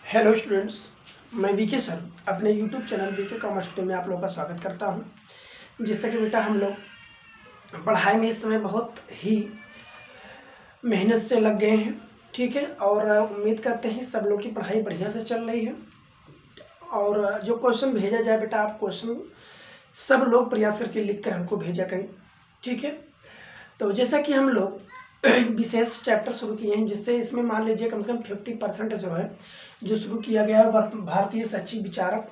Hello students, मैं VK sir अपने YouTube channel VK commerce studio में आप लोगों का स्वागत करता हूं। जैसा कि बेटा हम लोग पढ़ाई में इस समय बहुत ही मेहनत से लग गए हैं, ठीक है। और उम्मीद करते हैं सब लोग की पढ़ाई बढ़िया से चल रही है। और जो क्वेश्चन भेजा जाए बेटा, आप क्वेश्चन सब लोग प्रयास करके लिख कर हमको भेजा करें, ठीक है। तो जैसा कि हम लोग विशेष चैप्टर शुरू किए हैं, जिससे इसमें मान लीजिए कम से कम 50% जो है जो शुरू किया गया है भारतीय शैक्षिक विचारक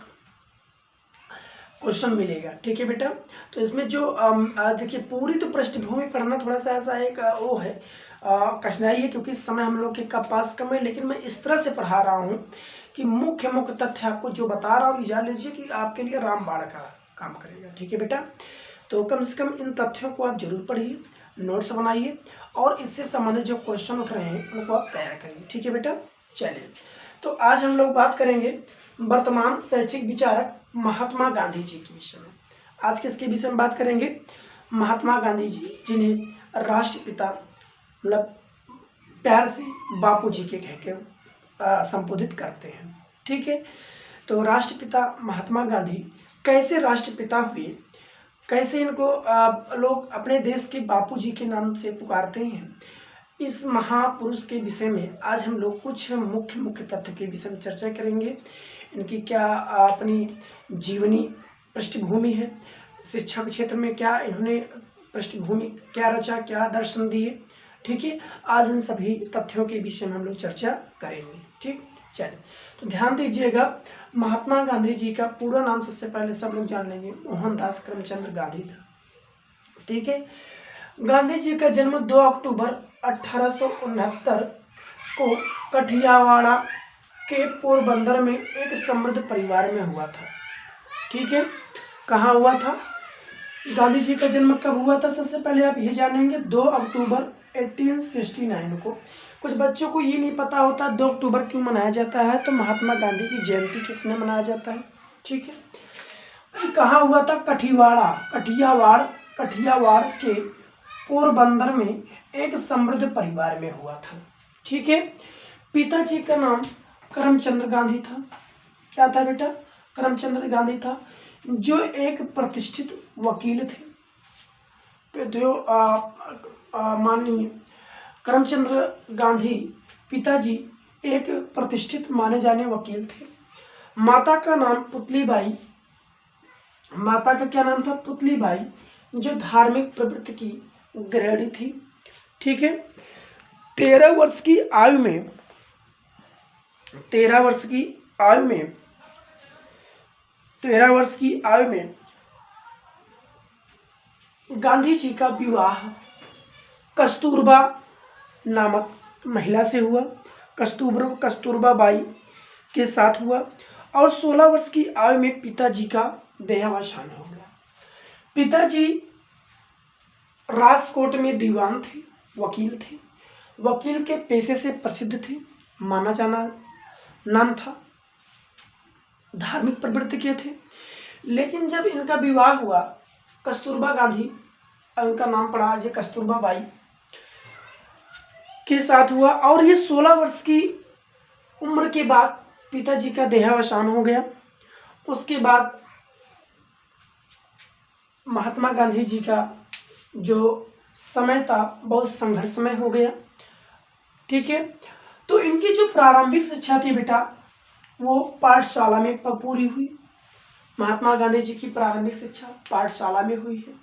क्वेश्चन मिलेगा, ठीक है बेटा। तो इसमें जो देखिए पूरी तो पृष्ठभूमि पढ़ना थोड़ा सा ऐसा एक वो है कठिनाई है, क्योंकि इस समय हम लोग के पास कम है। लेकिन मैं इस तरह से पढ़ा रहा हूँ कि मुख्य तथ्य आपको जो बता रहा हूँ जान लीजिए कि आपके लिए रामबाण का काम करेगा, ठीक है बेटा। तो कम से कम इन तथ्यों को आप जरूर पढ़िए, नोट्स बनाइए और इससे संबंधित जो क्वेश्चन उठ रहे हैं उनको आप तैयार करिए, ठीक है बेटा। चलिए, तो आज हम लोग बात करेंगे वर्तमान शैक्षिक विचारक महात्मा गांधी जी के विषय में। आज किसके विषय में बात करेंगे? महात्मा गांधी जी, जिन्हें राष्ट्रपिता मतलब प्यार से बापू जी के कह के संबोधित करते हैं, ठीक है। तो राष्ट्रपिता महात्मा गांधी कैसे राष्ट्रपिता हुए, कैसे इनको लोग अपने देश के बापू जी के नाम से पुकारते हैं, इस महापुरुष के विषय में आज हम लोग कुछ मुख्य तथ्य के विषय में चर्चा करेंगे। इनकी क्या अपनी जीवनी पृष्ठभूमि है, शिक्षा के क्षेत्र में क्या इन्होंने पृष्ठभूमि क्या रचा, क्या दर्शन दिए, ठीक है। आज इन सभी तथ्यों के विषय में हम लोग चर्चा करेंगे, ठीक। चलिए, तो ध्यान दीजिएगा, महात्मा गांधी जी का पूरा नाम सबसे पहले सब लोग जान लेंगे, मोहनदास करमचंद गांधी था, ठीक है। गांधी जी का जन्म 2 अक्टूबर 1869 को कठियावाड़ा के पोरबंदर में एक समृद्ध परिवार में हुआ था, ठीक है। कहाँ हुआ था? गांधी जी का जन्म कब हुआ था? सबसे पहले आप ये जानेंगे 2 अक्टूबर 1869 को। कुछ बच्चों को ये नहीं पता होता 2 अक्टूबर क्यों मनाया जाता है, तो महात्मा गांधी की जयंती किसने मनाया जाता है, ठीक है। कहाँ हुआ था? कठियावाड़ के पोरबंदर में एक समृद्ध परिवार में हुआ था, ठीक है। पिताजी का नाम करमचंद गांधी था। क्या था बेटा? करमचंद गांधी था, जो एक प्रतिष्ठित वकील थे। जो माननीय करमचंद गांधी पिताजी एक प्रतिष्ठित माने जाने वकील थे। माता का नाम पुतलीबाई, माता का क्या नाम था? पुतलीबाई, जो धार्मिक प्रवृत्ति की गृहिणी थी, ठीक है। 13 वर्ष की आयु में 13 वर्ष की आयु में गांधी जी का विवाह कस्तूरबा नामक महिला से हुआ, कस्तूरबा बाई के साथ हुआ। और 16 वर्ष की आयु में पिताजी का देहावसान हो गया। पिताजी राजकोट में दीवान थे, वकील थे, वकील के पेशे से प्रसिद्ध थे, माना जाना नाम था, धार्मिक प्रवृत्ति के थे। लेकिन जब इनका विवाह हुआ कस्तूरबा गांधी, उनका नाम पड़ा आज कस्तूरबा बाई के साथ हुआ, और ये 16 वर्ष की उम्र के बाद पिताजी का देहावसान हो गया। उसके बाद महात्मा गांधी जी का जो समय था बहुत संघर्षमय हो गया, ठीक है। तो इनकी जो प्रारंभिक शिक्षा थी बेटा, वो पाठशाला में पूरी हुई। महात्मा गांधी जी की प्रारंभिक शिक्षा पाठशाला में हुई है।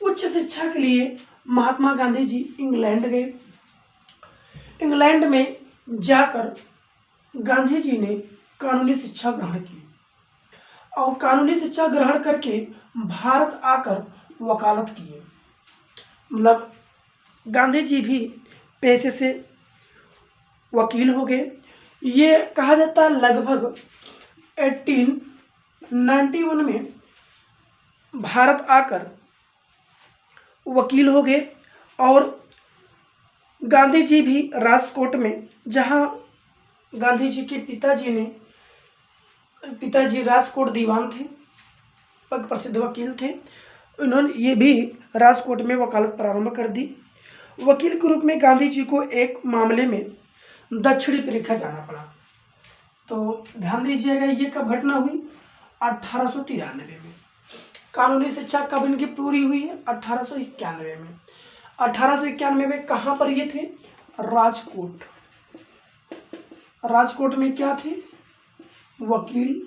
उच्च शिक्षा के लिए महात्मा गांधी जी इंग्लैंड गए। इंग्लैंड में जाकर गांधी जी ने कानूनी शिक्षा ग्रहण की, और कानूनी शिक्षा ग्रहण करके भारत आकर वकालत किए। मतलब गांधी जी भी पेशे से वकील हो गए। ये कहा जाता है लगभग 1891 में भारत आकर वकील हो गए। और गांधी जी भी राजकोट में, जहां गांधी जी के पिताजी राजकोट दीवान थे, प्रसिद्ध वकील थे, उन्होंने ये भी राजकोट में वकालत प्रारंभ कर दी। वकील के रूप में गांधी जी को एक मामले में दक्षिणी अफ्रीका जाना पड़ा। तो ध्यान दीजिएगा ये कब घटना हुई? 1893 में। कानूनी शिक्षा कब इनकी पूरी हुई है? 1891 में। 1891 में कहाँ पर ये थे? राजकोट। राजकोट में क्या थे? वकील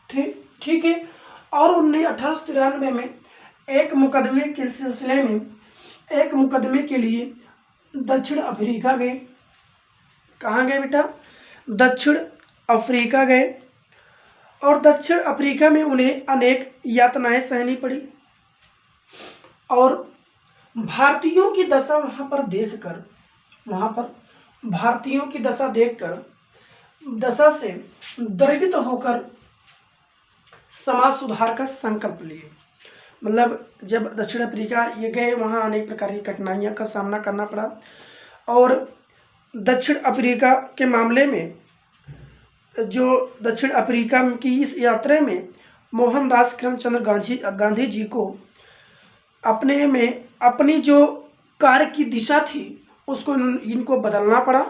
थे, ठीक है। और 1893 में एक मुकदमे के सिलसिले में, एक मुकदमे के लिए दक्षिण अफ्रीका गए। कहाँ गए बेटा? दक्षिण अफ्रीका गए। और दक्षिण अफ्रीका में उन्हें अनेक यातनाएं सहनी पड़ी। और भारतीयों की दशा वहाँ पर देखकर, वहाँ पर भारतीयों की दशा देखकर, दशा से द्रवित होकर समाज सुधार का संकल्प लिए। मतलब जब दक्षिण अफ्रीका ये गए, वहाँ अनेक प्रकार की कठिनाइयों का सामना करना पड़ा। और दक्षिण अफ्रीका के मामले में, जो दक्षिण अफ्रीका की इस यात्रा में मोहनदास करमचंद गांधी जी को अपने में अपनी जो कार्य की दिशा थी उसको इनको बदलना पड़ा,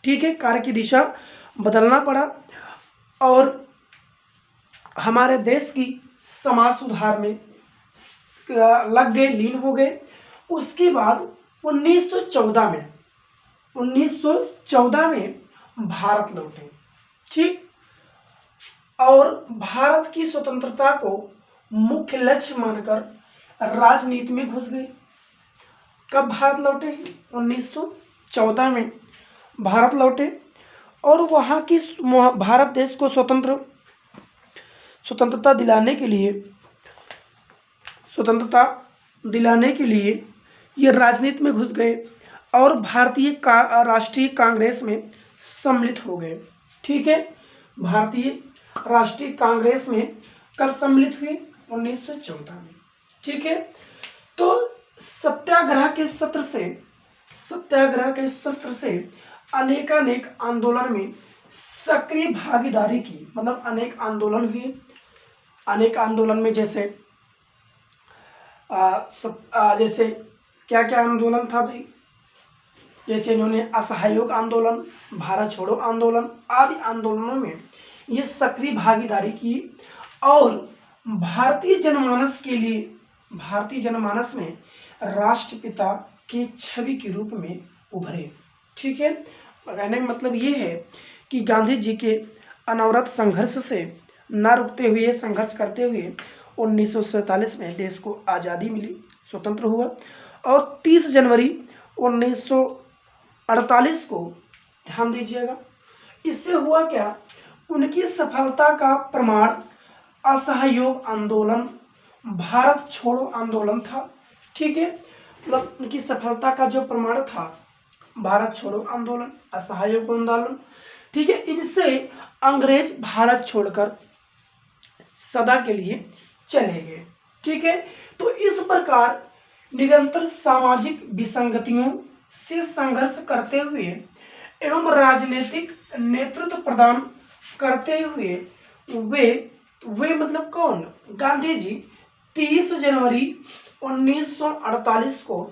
ठीक है, कार्य की दिशा बदलना पड़ा। और हमारे देश की समाज सुधार में लग गए, लीन हो गए। उसके बाद 1914 में भारत लौटे, ठीक। और भारत की स्वतंत्रता को मुख्य लक्ष्य मानकर राजनीति में घुस गए। कब भारत लौटे? 1914 में भारत लौटे। और वहाँ की भारत देश को स्वतंत्रता दिलाने के लिए ये राजनीति में घुस गए और भारतीय राष्ट्रीय कांग्रेस में सम्मिलित हो गए, ठीक है। भारतीय राष्ट्रीय कांग्रेस में कब सम्मिलित हुए? 1914 में, ठीक है। तो सत्याग्रह के शस्त्र से अनेक आंदोलन में सक्रिय भागीदारी की। मतलब अनेक आंदोलन हुए। अनेक आंदोलन में जैसे जैसे क्या क्या आंदोलन था भाई? जैसे इन्होंने असहयोग आंदोलन, भारत छोड़ो आंदोलन आदि आंदोलनों में ये सक्रिय भागीदारी की। और भारतीय जनमानस में राष्ट्रपिता की छवि के रूप में उभरे, ठीक है। कहने का मतलब ये है कि गांधी जी के अनवरत संघर्ष से न रुकते हुए, संघर्ष करते हुए 1947 में देश को आज़ादी मिली, स्वतंत्र हुआ। और 30 जनवरी 1948 को, ध्यान दीजिएगा, इससे हुआ क्या? उनकी सफलता का प्रमाण असहयोग आंदोलन, भारत छोड़ो आंदोलन था, ठीक है। मतलब उनकी सफलता का जो प्रमाण था भारत छोड़ो आंदोलन, असहयोग आंदोलन, ठीक है। इनसे अंग्रेज भारत छोड़कर सदा के लिए चले गए, ठीक है। तो इस प्रकार निरंतर सामाजिक विसंगतियों से संघर्ष करते हुए एवं राजनीतिक नेतृत्व प्रदान करते हुए वे मतलब कौन? गांधी जी 30 जनवरी 1948 को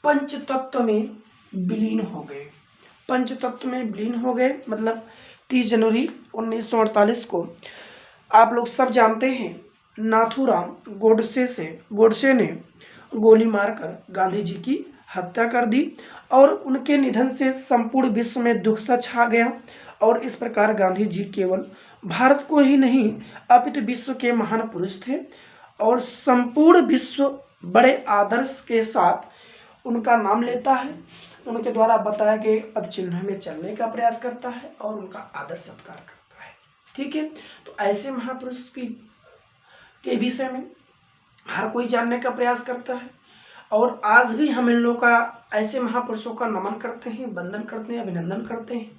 पंचतत्व में विलीन हो गए। पंचतत्व में विलीन हो गए मतलब 30 जनवरी 1948 को आप लोग सब जानते हैं, नाथूराम गोडसे ने गोली मारकर गांधी जी की हत्या कर दी। और उनके निधन से संपूर्ण विश्व में दुख सा छा गया। और इस प्रकार गांधी जी केवल भारत को ही नहीं अपितु विश्व के महान पुरुष थे। और संपूर्ण विश्व बड़े आदर्श के साथ उनका नाम लेता है, उनके द्वारा बताए गए पद चिन्ह में चलने का प्रयास करता है और उनका आदर सत्कार करता है, ठीक है। तो ऐसे महापुरुष के विषय में हर कोई जानने का प्रयास करता है। और आज भी हम इन लोगों का, ऐसे महापुरुषों का नमन करते हैं, वंदन करते हैं, अभिनंदन करते हैं।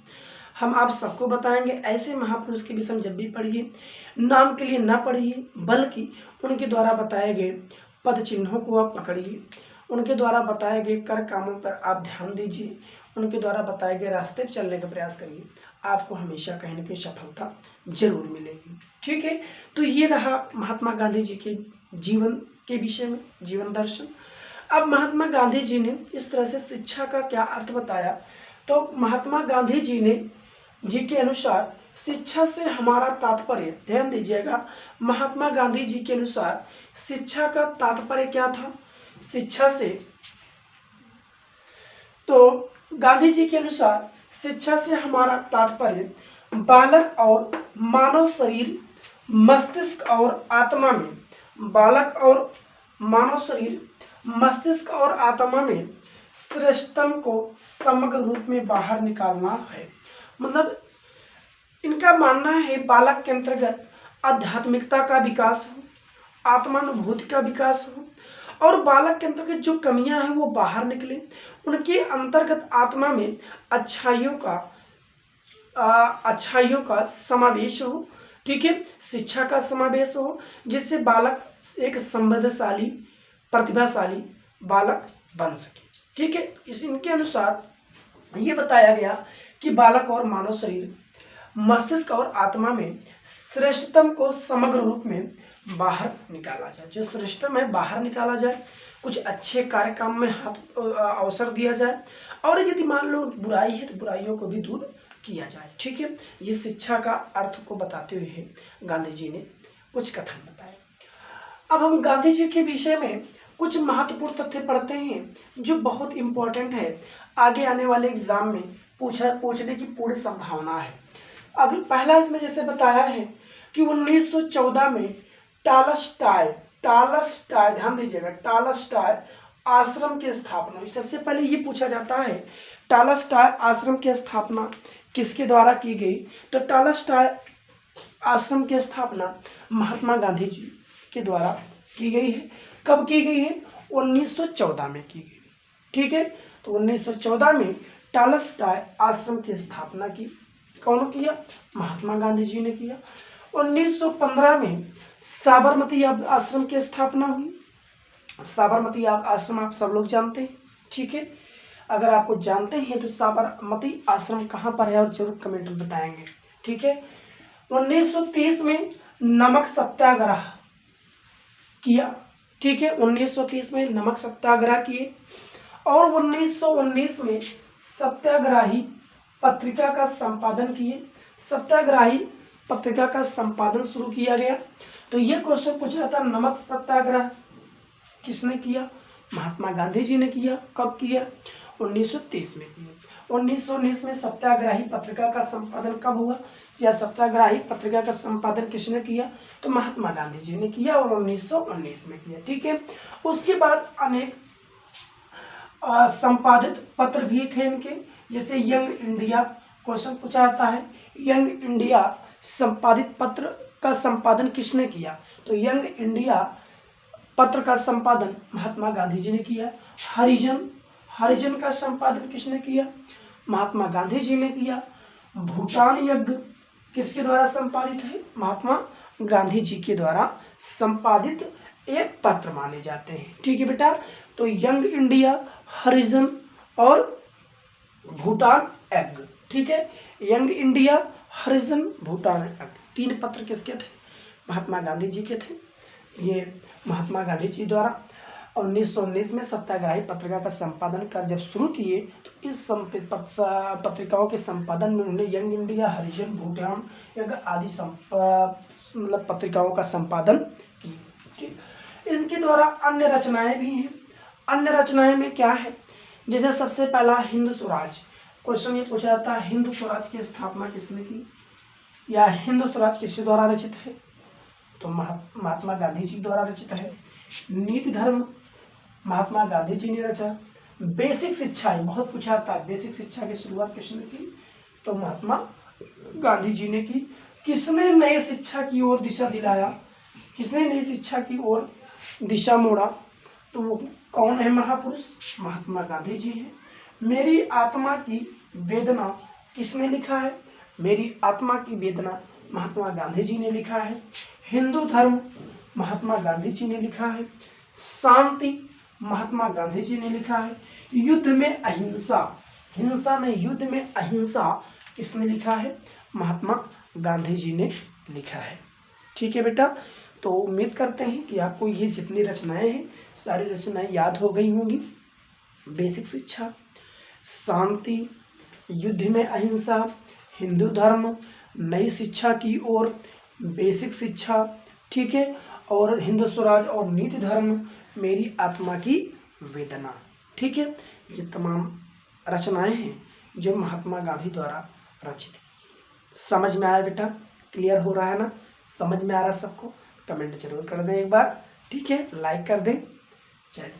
हम आप सबको बताएंगे ऐसे महापुरुष के विषय में जब भी पढ़िए, नाम के लिए ना पढ़िए बल्कि उनके द्वारा बताए गए पद चिन्हों को आप पकड़िए, उनके द्वारा बताए गए कर कामों पर आप ध्यान दीजिए, उनके द्वारा बताए गए रास्ते पर चलने का प्रयास करिए। आपको हमेशा कहीं ना कहीं सफलता जरूर मिलेगी, ठीक है। तो ये रहा महात्मा गांधी जी के जीवन के विषय में, जीवन दर्शन। अब महात्मा गांधी जी ने इस तरह से शिक्षा का क्या अर्थ बताया, तो महात्मा गांधी जी के अनुसार शिक्षा से हमारा तात्पर्य, ध्यान दीजिएगा, महात्मा गांधी जी के अनुसार शिक्षा का तात्पर्य क्या था? शिक्षा से, तो गांधी जी के अनुसार शिक्षा से हमारा तात्पर्य बालक और मानव शरीर, मस्तिष्क और आत्मा में, बालक और मानव शरीर, मस्तिष्क और आत्मा में श्रेष्ठतम को समग्र रूप में बाहर निकालना है। मतलब इनका मानना है बालक के अंतर्गत आध्यात्मिकता का विकास हो, आत्मानुभूति का विकास हो, और बालक के अंतर्गत जो कमियां हैं वो बाहर निकले, उनके अंतर्गत आत्मा में अच्छाइयों का समावेश हो, ठीक है, शिक्षा का समावेश हो, जिससे बालक एक समृद्धशाली, प्रतिभाशाली बालक बन सके, ठीक है। इनके अनुसार ये बताया गया कि बालक और मानव शरीर, मस्तिष्क और आत्मा में श्रेष्ठतम को समग्र रूप में बाहर निकाला जाए, जो श्रेष्ठतम है बाहर निकाला जाए, कुछ अच्छे कार्य काम में हाथ अवसर दिया जाए, और यदि मान लो बुराई है तो बुराइयों को भी दूर किया जाए, ठीक है। ये शिक्षा का अर्थ को बताते हुए गांधी जी ने कुछ कथन बताए। अब हम गांधी जी के विषय में कुछ महत्वपूर्ण तथ्य पढ़ते हैं जो बहुत इंपॉर्टेंट है, आगे आने वाले एग्जाम में पूछने की पूरी संभावना है। अभी पहला इसमें जैसे बताया है कि 1914 में टॉलस्टॉय, ध्यान दीजिएगा, टॉलस्टॉय आश्रम की स्थापना, सबसे पहले ये पूछा जाता है टॉलस्टॉय आश्रम की स्थापना किसके द्वारा की गई? तो टॉलस्टॉय आश्रम की स्थापना महात्मा गांधी जी के द्वारा की गई है। कब की गई है? 1914 में की गई, ठीक है। तो 1914 में टॉलस्टॉय आश्रम की स्थापना की, कौन किया? महात्मा गांधी जी ने किया। 1915 में साबरमती आश्रम की स्थापना हुई। साबरमती आश्रम आप सब लोग जानते हैं, ठीक है। अगर आपको जानते हैं तो साबरमती आश्रम कहाँ पर है और जरूर कमेंट में बताएंगे, ठीक है। 1930 में नमक सत्याग्रह किया, ठीक है। 1930 में नमक सत्याग्रह किए, और 1919 में सत्याग्रही पत्रिका का संपादन किए। सत्याग्रही पत्रिका का संपादन शुरू किया गया। तो ये क्वेश्चन पूछा जाता है, नमक सत्याग्रह किसने किया? महात्मा गांधी जी ने किया। कब किया? 1930 में किया। 1919 में सत्याग्रही पत्रिका का संपादन कब हुआ, या सत्याग्रही पत्रिका का संपादन किसने किया? तो महात्मा गांधी जी ने किया, और 1919 में किया, ठीक है। उसके बाद अनेक संपादित पत्र भी थे इनके, जैसे यंग इंडिया क्वेश्चन पूछा जाता है, यंग इंडिया संपादित पत्र का संपादन किसने किया? तो यंग इंडिया पत्र का संपादन महात्मा गांधी जी ने किया। हरिजन का संपादन किसने किया? महात्मा गांधी जी ने किया। भूटान यज्ञ किसके द्वारा संपादित है? महात्मा गांधी जी के द्वारा संपादित एक पत्र माने जाते हैं, ठीक है बेटा। तो यंग इंडिया, हरिजन और भूटान यज्ञ, ठीक है। यंग इंडिया, हरिजन, भूटान यज्ञ, तीन पत्र किसके थे? महात्मा गांधी जी के थे। ये महात्मा गांधी जी द्वारा 1919 में सत्याग्रही पत्रिका का संपादन कर जब शुरू किए, तो इस पत्रिकाओं के संपादन में उन्होंने यंग इंडिया, हरिजन, भूटान यज्ञ आदि मतलब पत्रिकाओं का संपादन की, ठीक। इनके द्वारा अन्य रचनाएं भी हैं। अन्य रचनाएं में क्या है? जैसे सबसे पहला हिंद स्वराज, क्वेश्चन ये पूछा जाता है, हिंद स्वराज की स्थापना किसने की, या हिंद स्वराज किसके द्वारा रचित है? तो महात्मा गांधी जी द्वारा रचित है। नीति धर्म महात्मा गांधी जी ने रचा। बेसिक शिक्षा, बहुत पूछा जाता है, बेसिक शिक्षा की शुरुआत किसने की? तो महात्मा गांधी जी ने की। किसने नई शिक्षा की ओर दिशा दिलाया? किसने नई शिक्षा की ओर दिशा मोड़ा? तो वो कौन है महापुरुष? महात्मा गांधी जी हैं। मेरी आत्मा की वेदना किसने लिखा है? मेरी आत्मा की वेदना महात्मा गांधी जी ने लिखा है। हिंदू धर्म महात्मा गांधी जी ने लिखा है। शांति महात्मा गांधी जी ने लिखा है। युद्ध में अहिंसा, हिंसा नहीं, युद्ध में अहिंसा किसने लिखा है? महात्मा गांधी जी ने लिखा है, ठीक है बेटा। तो उम्मीद करते हैं कि आपको ये जितनी रचनाएं हैं सारी रचनाएं याद हो गई होंगी। बेसिक शिक्षा, शांति, युद्ध में अहिंसा, हिंदू धर्म, नई शिक्षा की ओर, बेसिक शिक्षा, ठीक है, और हिंदू स्वराज और नीति धर्म, मेरी आत्मा की वेदना, ठीक है। ये तमाम रचनाएं हैं जो महात्मा गांधी द्वारा रचित की। समझ में आया बेटा? क्लियर हो रहा है ना? समझ में आ रहा सबको? कमेंट जरूर कर दें एक बार, ठीक है, लाइक कर दें। चलिए,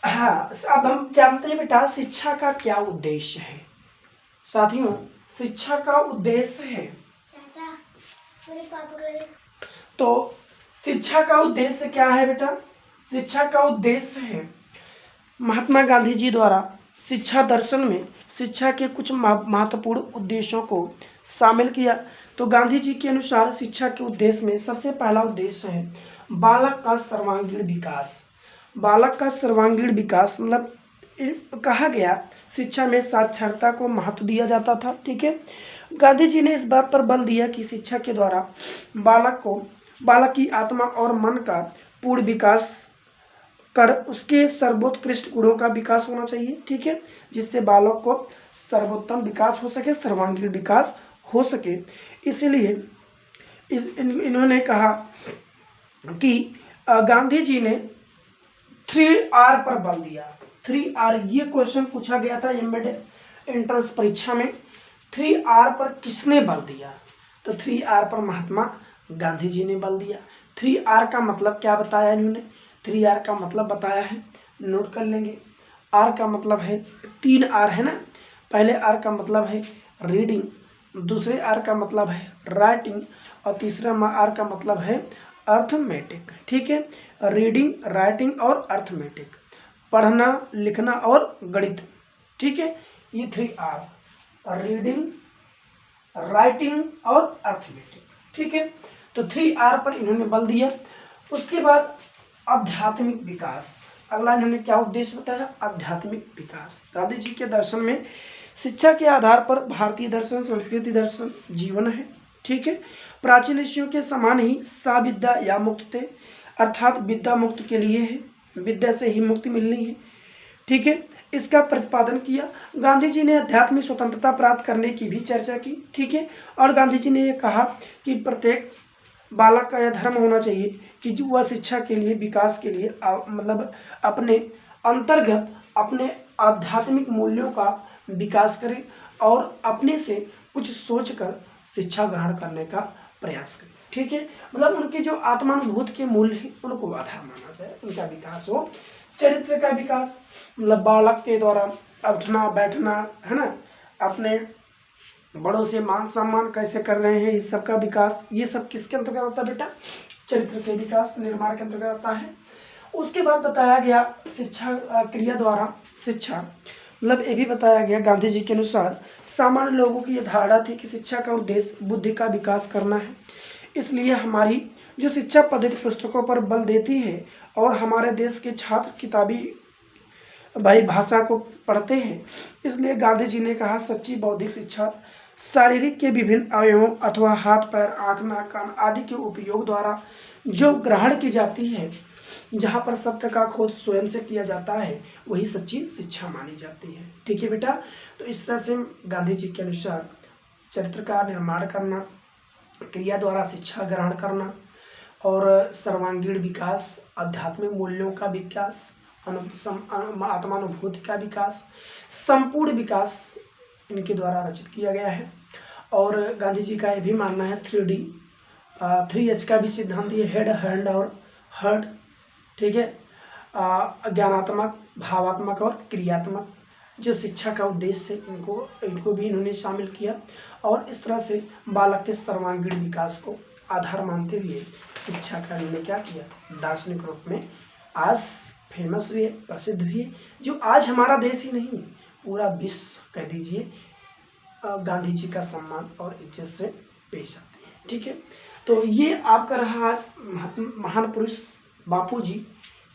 हाँ, अब हम जानते हैं बेटा शिक्षा का क्या उद्देश्य है। साथियों, शिक्षा का उद्देश्य है, तो शिक्षा का उद्देश्य क्या है बेटा? शिक्षा का उद्देश्य है महात्मा गांधी जी द्वारा शिक्षा दर्शन में शिक्षा के कुछ महत्वपूर्ण उद्देश्यों को शामिल किया। तो गांधी जी के अनुसार शिक्षा के उद्देश्य में सबसे पहला उद्देश्य है बालक का सर्वांगीण विकास। बालक का सर्वांगीण विकास मतलब कहा गया शिक्षा में साक्षरता को महत्व दिया जाता था, ठीक है। गांधी जी ने इस बात पर बल दिया कि शिक्षा के द्वारा बालक की आत्मा और मन का पूर्ण विकास कर उसके सर्वोत्कृष्ट गुणों का विकास होना चाहिए, ठीक है, जिससे बालक को सर्वोत्तम विकास हो सके, सर्वांगीण विकास हो सके। इसीलिए इन्होंने कहा कि गांधी जी ने 3R पर बल दिया। 3R, ये क्वेश्चन पूछा गया था एमएड एंट्रेंस परीक्षा में। 3R पर किसने बल दिया? तो 3R पर महात्मा गांधी जी ने बल दिया। 3R का मतलब क्या बताया इन्होंने? 3R का मतलब बताया है, नोट कर लेंगे। R का मतलब है 3R है ना। पहले R का मतलब है रीडिंग, दूसरे R का मतलब है राइटिंग, और तीसरा R का मतलब है अर्थमेटिक, ठीक है। रीडिंग, राइटिंग और अर्थमेटिक, पढ़ना, लिखना और गणित, ठीक है। ये 3R, रीडिंग, राइटिंग और अर्थमेटिक, ठीक है। तो 3R पर इन्होंने बल दिया। उसके बाद आध्यात्मिक विकास, अगला इन्होंने क्या उद्देश्य बताया? आध्यात्मिक विकास। गांधी जी के दर्शन में शिक्षा के आधार पर भारतीय दर्शन, संस्कृति दर्शन जीवन है, ठीक है। प्राचीन ऋषियों के समान ही साविद्या या मुक्त थे, अर्थात विद्या मुक्त के लिए है, विद्या से ही मुक्ति मिलनी है, ठीक है। इसका प्रतिपादन किया। गांधी जी ने अध्यात्मिक स्वतंत्रता प्राप्त करने की भी चर्चा की, ठीक है। और गांधी जी ने यह कहा कि प्रत्येक बालक का यह धर्म होना चाहिए कि जो वह शिक्षा के लिए, विकास के लिए मतलब अपने अंतर्गत अपने आध्यात्मिक मूल्यों का विकास करे और अपने से कुछ सोचकर शिक्षा ग्रहण करने का प्रयास करें, ठीक है। मतलब उनके जो आत्मानुभूत के मूल्य हैं उनको आधार माना जाए, उनका विकास हो। चरित्र का विकास मतलब बालक के द्वारा उठना बैठना, है ना, अपने बड़ों से मान सम्मान कैसे कर रहे हैं, इस सब का विकास, ये सब किसके अंतर्गत आता है बेटा? चरित्र के विकास, निर्माण के अंतर्गत आता है। उसके बाद बताया गया शिक्षा क्रिया द्वारा शिक्षा, मतलब ये भी बताया गया गांधी जी के अनुसार सामान्य लोगों की यह धारणा थी कि शिक्षा का उद्देश्य बुद्धि का विकास करना है। इसलिए हमारी जो शिक्षा पद्धति पुस्तकों पर बल देती है और हमारे देश के छात्र किताबी भाषा को पढ़ते हैं, इसलिए गांधी जी ने कहा सच्ची बौद्धिक शिक्षा शारीरिक के विभिन्न अवयवों अथवा हाथ, पैर, आँख, नाक, कान आदि के उपयोग द्वारा जो ग्रहण की जाती है, जहाँ पर सत्य का खोज स्वयं से किया जाता है, वही सच्ची शिक्षा मानी जाती है, ठीक है बेटा। तो इस तरह से गांधी जी के अनुसार चरित्र का निर्माण करना, क्रिया द्वारा शिक्षा ग्रहण करना और सर्वांगीण विकास, आध्यात्मिक मूल्यों का विकास, आत्मानुभूति का विकास, संपूर्ण विकास इनके द्वारा रचित किया गया है। और गांधी जी का ये भी मानना है 3D 3H का भी सिद्धांत, ये हेड, हैंड और हर्ट, ठीक है। ज्ञानात्मक, भावात्मक और क्रियात्मक जो शिक्षा का उद्देश्य है इनको भी इन्होंने शामिल किया। और इस तरह से बालक के सर्वांगीण विकास को आधार मानते हुए शिक्षा का इन्होंने क्या किया? दार्शनिक रूप में आज फेमस हुए, प्रसिद्ध हुए, जो आज हमारा देश ही नहीं पूरा विश्व कह दीजिए गांधी जी का सम्मान और इज्जत से पेश आते हैं, ठीक है। तो ये आपका रहा आज महान पुरुष बापू जी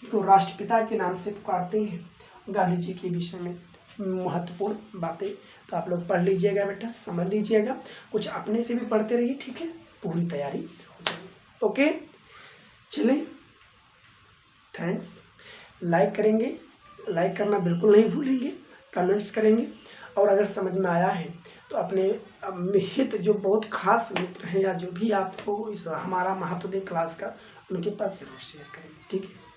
को राष्ट्रपिता के नाम से पुकारते हैं, गांधी जी के विषय में महत्वपूर्ण बातें। तो आप लोग पढ़ लीजिएगा बेटा, समझ लीजिएगा, कुछ अपने से भी पढ़ते रहिए, ठीक है, पूरी तैयारी हो जाएगी। ओके, चलें, थैंक्स। लाइक करेंगे, लाइक करना बिल्कुल नहीं भूलेंगे, कमेंट्स करेंगे, और अगर समझ में आया है तो अपने हित जो बहुत खास मित्र हैं या जो भी आपको इस हमारा महत्व दें क्लास का, उनके पास ज़रूर शेयर करें। ठीक है।